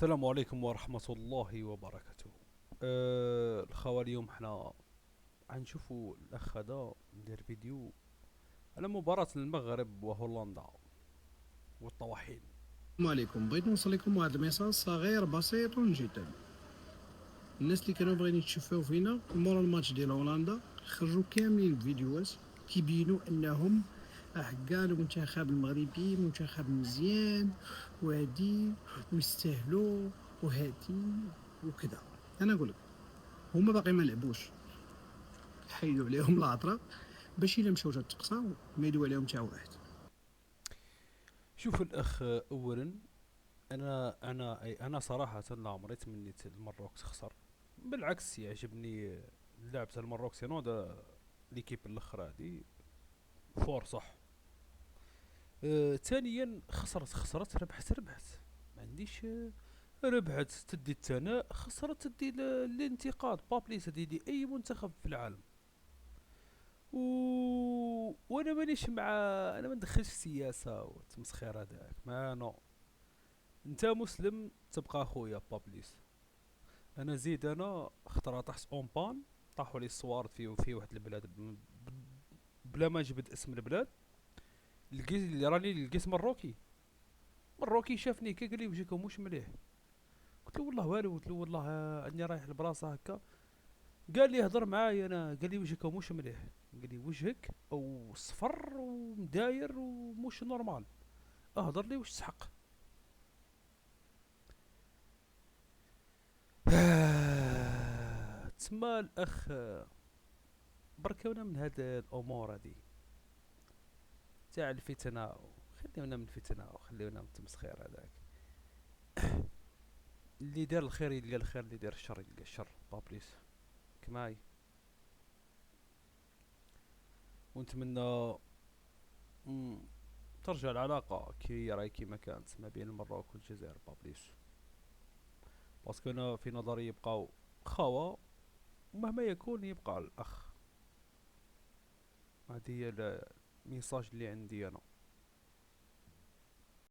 السلام عليكم ورحمة الله وبركاته. الخوة اليوم حنا غنشوفو الأخ هذا ندير فيديو على مباراة المغرب وهولندا والطواحين. السلام عليكم. بغيت نوصل لكم واحد الميساج صغير بسيط جدا. الناس اللي كانوا باغيين يتشفاو فينا مورا الماتش ديال هولندا خرجوا كاملين الفيديوهات كيبينوا انهم كاع المنتخب المغربي منتخب مزيان وهادي ويستاهلوا وهادي وكذا. انا نقول لك هما باقي ما لعبوش، حيدوا عليهم العطره باش الا مشاو تقصاو ما يدوا عليهم حتى واحد. شوف الأخ، أولا أنا صراحة لا عمري تمنيت المروك تخسر. بالعكس يعجبني اللعب تاع المروك، سينو دا ليكيب الأخرى هادي فور صح. ثانيا خسرت ربحت ما عنديش. ربحت تدي الثناء، خسرت تدي الانتقاد. بابليس تدي اي منتخب في العالم. و... وانا مانيش مع، انا ما ندخلش في السياسه والتمسخير هذاك، ما نو. انت مسلم تبقى اخويا بابليس. انا زيد، انا خطره طحت اون بان، طاحوا لي الصوارد في واحد البلاد بلا ما نجبد اسم البلاد. لقيت مروكي شافني كي قال لي وجهكم مش مليح. قلت له والله والو، قلت له والله اني رايح لبلاصه هكا. قال لي هضر معايا، انا قال لي وجهك مش مليح. قال لي وجهك او صفر ومداير ومش نورمال، اهضر لي واش تحق. تسمى الاخ، بركونا من هاد الامور هادي تاع الفتنه. خليونا من الفتنه وخليونا من التمسخير هذاك. اللي دار الخير يلقى الخير، اللي دار الشر يلقى الشر. بابليس كماي. ونتمنى ترجع العلاقة كي راهي كيما كانت ما بين المروك والجزائر بابليس. باسكو انا في نظري يبقاو خاوة، ومهما يكون يبقى الأخ. هذه هي الميساج اللي عندي أنا.